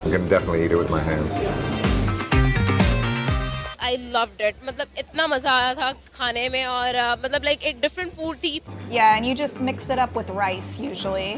I can definitely eat it with my hands. I loved it, मतलब इतना मज़ा आया था खाने में और मतलब लाइक एक डिफरेंट फूड थी। Yeah, and you just mix it up with rice usually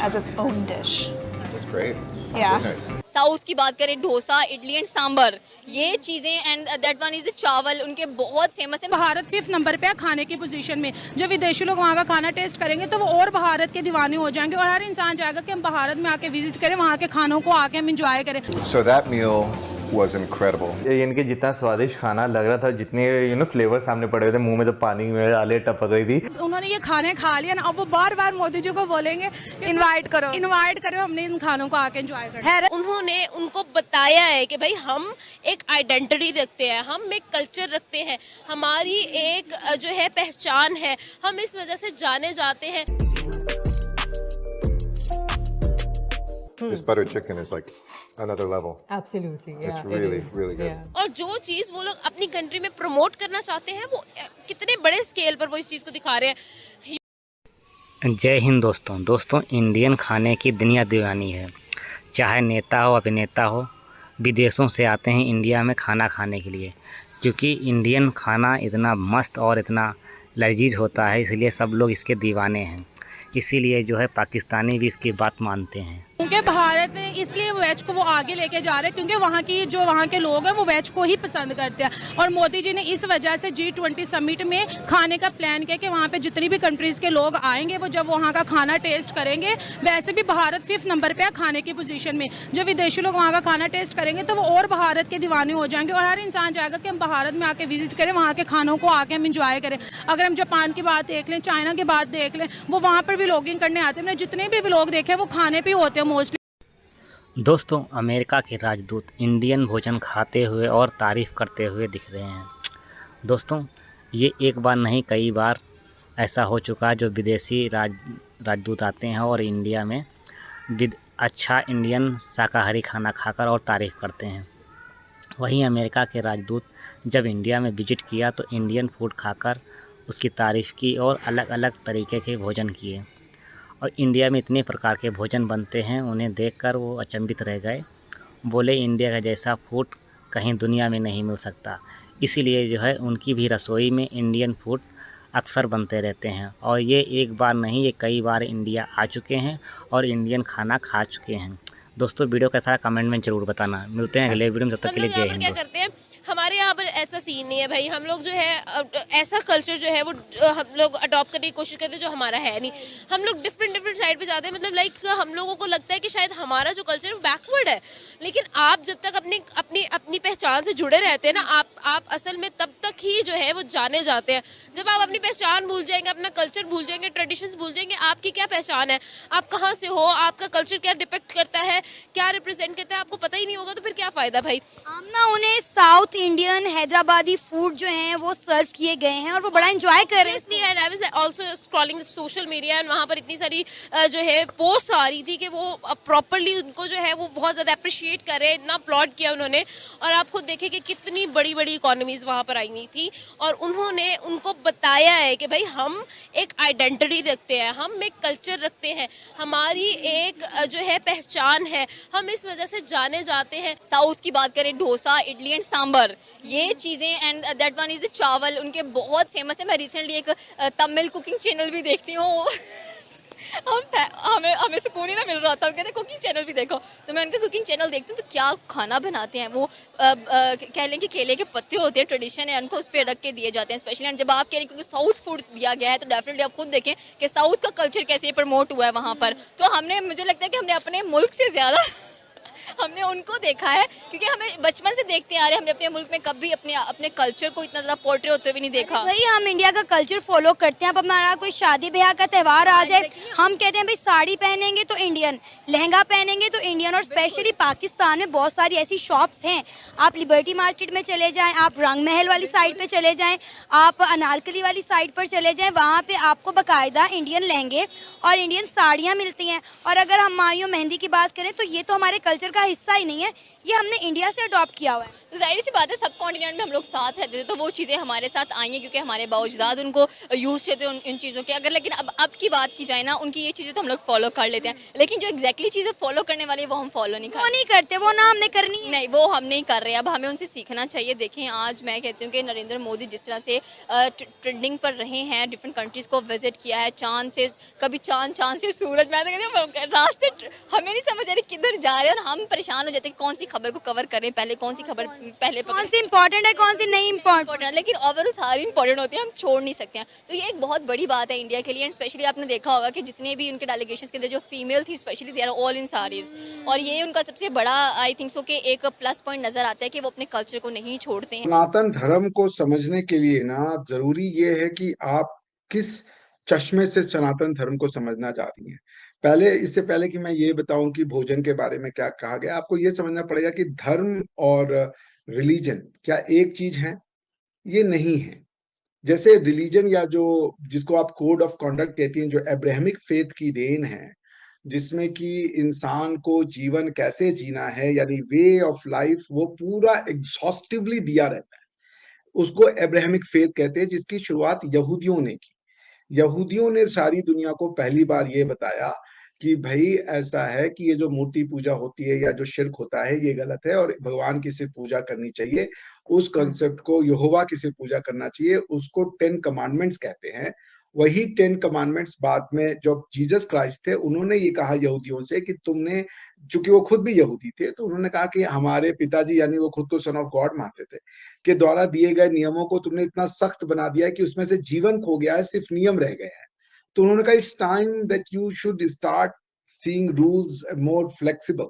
as its own dish. That's great. Yeah. Very nice. South की बात करें, डोसा, इडली एंड सांबर, ये चीजें, and that one is the चावल, उनके बहुत फेमस है। भारत 5th नंबर पे है खाने की पोजीशन में। जब विदेशी लोग वहाँ का खाना टेस्ट करेंगे तो वो और भारत के दीवाने हो जाएंगे और हर इंसान चाहेगा कि हम भारत में आके विजिट करें, वहाँ के खानों को आके हम इंजॉय करें। So that meal was incredible. ये इनके जितना स्वादिष्ट खाना लग रहा था, जितने फ्लेवर सामने पड़े हुए थे, मुंह में तो पानी में आले टपक रही थी। उन्होंने ये खाने खा लिया ना, अब वो बार बार मोदी जी को बोलेंगे इनवाइट करो, हमने इन खानों को आके एंजॉय करें। उन्होंने उनको बताया है कि भाई हम एक आइडेंटिटी रखते हैं, हम एक कल्चर रखते हैं, हमारी एक जो है पहचान है, हम इस वजह से जाने जाते हैं। This butter chicken is like another level. Absolutely, yeah. It's really, it is. really good. Yeah. और जो चीज़ वो लोग अपनी कंट्री में प्रमोट करना चाहते हैं, वो कितने बड़े स्केल पर वो इस चीज़ को दिखा रहे हैं। जय हिंद दोस्तों, इंडियन खाने की दुनिया दीवानी है। चाहे नेता हो, अभिनेता हो, विदेशों से आते हैं इंडिया में खाना खाने के लिए, क्योंकि इंडियन खाना इतना मस्त और इतना लजीज होता है, इसलिए सब लोग इसके दीवाने हैं। इसीलिए जो है पाकिस्तानी भी इसकी बात मानते हैं, क्योंकि भारत ने इसलिए वेज को वो आगे लेके जा रहे हैं, क्योंकि वहाँ के लोग हैं वो वेज को ही पसंद करते हैं। और मोदी जी ने इस वजह से G20 समिट में खाने का प्लान किया कि वहाँ पे जितनी भी कंट्रीज़ के लोग आएंगे, वो जब वहाँ का खाना टेस्ट करेंगे, वैसे भी भारत 5th नंबर पे है खाने की पोजीशन में। जब विदेशी लोग वहाँ का खाना टेस्ट करेंगे तो वो और भारत के दीवाने हो जाएंगे और हर इंसान चाहेगा कि हम भारत में आके विजिट करें, वहाँ के खानों को आके हम इंजॉय करें। अगर हम जापान की बात देख लें, चाइना की बात देख लें, वो वहाँ पर व्लॉगिंग करने आते हैं। जितने भी व्लॉग देखे वो खाने पे होते हैं मोस्टली। दोस्तों अमेरिका के राजदूत इंडियन भोजन खाते हुए और तारीफ़ करते हुए दिख रहे हैं। दोस्तों ये एक बार नहीं कई बार ऐसा हो चुका है, जो विदेशी राजदूत आते हैं और इंडिया में अच्छा इंडियन शाकाहारी खाना खाकर और तारीफ़ करते हैं। वहीं अमेरिका के राजदूत जब इंडिया में विजिट किया तो इंडियन फूड खाकर उसकी तारीफ़ की और अलग अलग तरीके के भोजन किए। और इंडिया में इतने प्रकार के भोजन बनते हैं, उन्हें देखकर वो अचंभित रह गए। बोले इंडिया का जैसा फूड कहीं दुनिया में नहीं मिल सकता। इसीलिए जो है उनकी भी रसोई में इंडियन फूड अक्सर बनते रहते हैं। और ये एक बार नहीं, ये कई बार इंडिया आ चुके हैं और इंडियन खाना खा चुके हैं। दोस्तों वीडियो कैसा है कमेंट में ज़रूर बताना। मिलते हैं अगले वीडियो में, जब तक के लिए जय हिंद। क्या करते हैं, हमारे यहाँ पर ऐसा सीन नहीं है भाई। हम लोग जो है ऐसा कल्चर जो है वो हम लोग अडॉप्ट करने की कोशिश करते हैं जो हमारा है नहीं। हम लोग डिफरेंट साइड पे जाते हैं, मतलब लाइक हम लोगों को लगता है कि शायद हमारा जो कल्चर है वो बैकवर्ड है। लेकिन आप जब तक अपनी पहचान से जुड़े रहते हैं ना, आप असल में तब तक ही जो है वो जाने जाते हैं। जब आप अपनी पहचान भूल जाएंगे, अपना कल्चर भूल जाएंगे, ट्रेडिशंस भूल जाएंगे, आपकी क्या पहचान है, आप कहाँ से हो, आपका कल्चर क्या डिपेक्ट करता है, क्या रिप्रेजेंट करता है, आपको पता ही नहीं होगा तो फिर क्या फ़ायदा भाई। हम ना उन्हें साउथ इंडियन हैदराबादी फूड जो हैं वो सर्व किए गए हैं और वो बड़ा एंजॉय कर रहे हैं। And I was also scrolling social media and वहाँ पर इतनी सारी जो है पोस्ट आ रही थी कि वो प्रॉपरली उनको जो है वो बहुत ज़्यादा अप्रिशिएट कर रहे हैं, इतना अपलॉड किया उन्होंने। और आप खुद देखें कि कितनी बड़ी बड़ी इकोनॉमीज़ वहाँ पर आई हुई थी और उन्होंने उनको बताया है कि भाई हम एक आइडेंटिटी रखते हैं, हम एक कल्चर रखते हैं, हमारी एक जो है पहचान है, हम इस वजह से जाने जाते हैं। साउथ की बात करें, डोसा, इडली एंड सांबर, ये चीज़ें, and that one is the चावल, उनके बहुत फेमस है। मैं रिसेंटली एक तमिल कुकिंग चैनल भी देखती हूँ। हमें सुकून ही ना मिल रहा था, कहते कुकिंग चैनल भी देखो, तो मैं उनका कुकिंग चैनल देखती हूँ तो क्या खाना बनाते हैं वो। कह लें कि केले के पत्ते होते हैं, ट्रेडिशन है, उनको उस पर रख के दिए जाते हैं स्पेशली। जब आप कह रहे हैं क्योंकि साउथ फूड दिया गया है तो डेफिनेटली आप खुद देखें कि साउथ का कल्चर कैसे प्रमोट हुआ है वहाँ पर। तो मुझे लगता है कि हमने अपने मुल्क से ज़्यादा हमने उनको देखा है, क्योंकि हमें बचपन से देखते आ रहे हैं, हमने अपने मुल्क में कभी अपने कल्चर को इतना ज़्यादा पोर्ट्रे होते हुए नहीं देखा। भाई हम इंडिया का कल्चर फॉलो करते हैं। अब हमारा कोई शादी ब्याह का त्यौहार आ जाए, हम कहते हैं भाई साड़ी पहनेंगे तो इंडियन, लहंगा पहनेंगे तो इंडियन। और स्पेशली पाकिस्तान में बहुत सारी ऐसी शॉप्स हैं, आप लिबर्टी मार्केट में चले जाएं, आप रंग महल वाली साइड पे चले जाएं, आप अनारकली वाली साइड पर चले जाएं, वहाँ पे आपको बाकायदा इंडियन लहंगे और इंडियन साड़ियाँ मिलती हैं। और अगर हम मायूं मेहंदी की बात करें तो ये तो हमारे कल्चर का हिस्सा ही नहीं है, ये हमने इंडिया से अडॉप्ट किया हुआ है। तो जाहिर सी बात है, सब कॉन्टिनेंट में हम लोग साथ रहते थे तो वो चीज़ें हमारे साथ आई हैं क्योंकि हमारे बावजूद उनको यूज थे इन चीज़ों के। अगर लेकिन अब की बात की जाए ना, उनकी ये चीज़ें तो हम लोग फॉलो कर लेते हैं, लेकिन जो एग्जैक्टली चीज़ें फॉलो करने वाली वो हम फॉलो नहीं वो नहीं करते, वो ना हमने करनी है। नहीं, वो हम नहीं कर रहे। अब हमें उनसे सीखना चाहिए। देखें, आज मैं कहती हूँ कि नरेंद्र मोदी जिस तरह से ट्रेंडिंग पर रहे हैं, डिफरेंट कंट्रीज़ को विजिट किया है, चांद से कभी चांद से सूरज, मैं तो कहती हूँ रास्ते हमें नहीं समझ आ रही किधर जा रहे हैं और हम परेशान हो जाते हैं कौन सी खबर को कवर करें, पहले कौन सी खबर पहले कौन सी इंपॉर्टेंट है, कौन सी नहीं इंपॉर्टेंट, लेकिन ओवरऑल सारी इंपॉर्टेंट होती है, हम छोड़ नहीं सकते हैं। तो ये एक बहुत बड़ी बात है इंडिया के लिए। एंड स्पेशली आपने देखा होगा कि जितने भी उनके डेलीगेशंस के अंदर जो फीमेल थी specially, they are all in saris, और ये उनका सबसे बड़ा आई थिंक सो कि एक प्लस पॉइंट नजर आता है कि वो अपने कल्चर को नहीं छोड़ते हैं। सनातन धर्म को समझने के लिए ना जरूरी ये है कि आप किस चश्मे से सनातन धर्म को समझना चाह रही हैं। पहले, इससे पहले कि मैं ये बताऊं कि भोजन के बारे में क्या कहा गया, आपको ये समझना पड़ेगा कि धर्म और रिलीजन क्या एक चीज है? ये नहीं है। जैसे रिलीजन या जो जिसको आप कोड ऑफ कॉन्डक्ट कहती हैं, जो अब्राहमिक फेथ की देन है, जिसमें कि इंसान को जीवन कैसे जीना है, यानी वे ऑफ लाइफ, वो पूरा एग्जॉस्टिवली दिया रहता है, उसको अब्राहमिक फेथ कहते हैं, जिसकी शुरुआत यहूदियों ने की। यहूदियों ने सारी दुनिया को पहली बार ये बताया कि भाई ऐसा है कि ये जो मूर्ति पूजा होती है या जो शिर्क होता है ये गलत है और भगवान की सिर्फ पूजा करनी चाहिए। उस कॉन्सेप्ट को, यहोवा की सिर्फ पूजा करना चाहिए, उसको 10 कमांडमेंट्स कहते हैं। वही 10 कमांडमेंट्स बाद में जब जीसस क्राइस्ट थे, उन्होंने ये कहा यहूदियों से कि तुमने, चूंकि वो खुद भी यहूदी थे, तो उन्होंने कहा कि हमारे पिताजी, यानी वो खुद को सन ऑफ गॉड मानते थे, के द्वारा दिए गए नियमों को तुमने इतना सख्त बना दिया है कि उसमें से जीवन खो गया है, सिर्फ नियम रह गए हैं। तो उन्होंने कहा it's time that you should start seeing rules more flexible,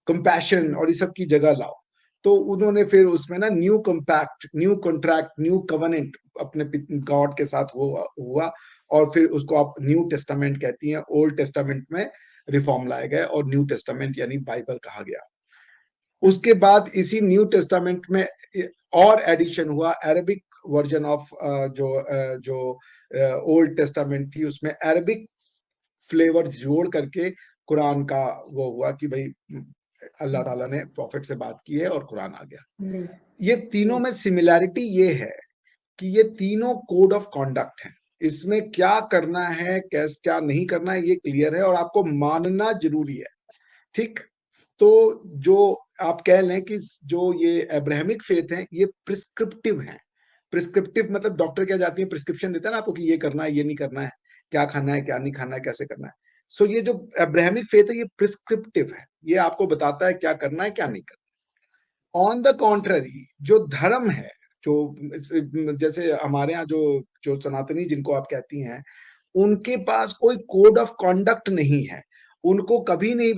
compassion और इस सब की जगह लाओ। तो उन्होंने फिर उसमें ना new compact, new contract, new covenant अपने गॉड के साथ हुआ और फिर उसको आप न्यू टेस्टामेंट कहती हैं। ओल्ड टेस्टामेंट में रिफॉर्म लाए गए और न्यू टेस्टामेंट यानी बाइबल कहा गया। उसके बाद इसी न्यू टेस्टामेंट में और एडिशन हुआ, अरबिक वर्जन ऑफ जो ओल्ड टेस्टामेंट थी, उसमें अरबिक फ्लेवर जोड़ करके कुरान का वो हुआ कि भाई अल्लाह ताला ने प्रॉफिट से बात की है और कुरान आ गया। ये तीनों में सिमिलैरिटी ये है कि ये तीनों कोड ऑफ कॉन्डक्ट हैं। इसमें क्या करना है, कैसे क्या नहीं करना है, ये क्लियर है और आपको मानना जरूरी है। ठीक, तो जो आप कह लें कि जो ये अब्राहमिक फेथ है, ये प्रिस्क्रिप्टिव है। प्रिस्क्रिप्टिव मतलब डॉक्टर क्या जाती है, प्रिस्क्रिप्शन देता है ना आपको कि ये करना है, ये नहीं करना है, क्या खाना है, क्या नहीं खाना है, कैसे करना है। सो ये जो अब्राहमिक फेथ है, ये प्रिस्क्रिप्टिव है, ये आपको बताता है क्या करना है, क्या नहीं करना। ऑन द कॉन्ट्ररी, जो धर्म है, जो जैसे हमारे यहाँ जो सनातनी जिनको आप कहती हैं, उनके पास कोई कोड ऑफ कॉन्डक्ट नहीं है। उनको कभी नहीं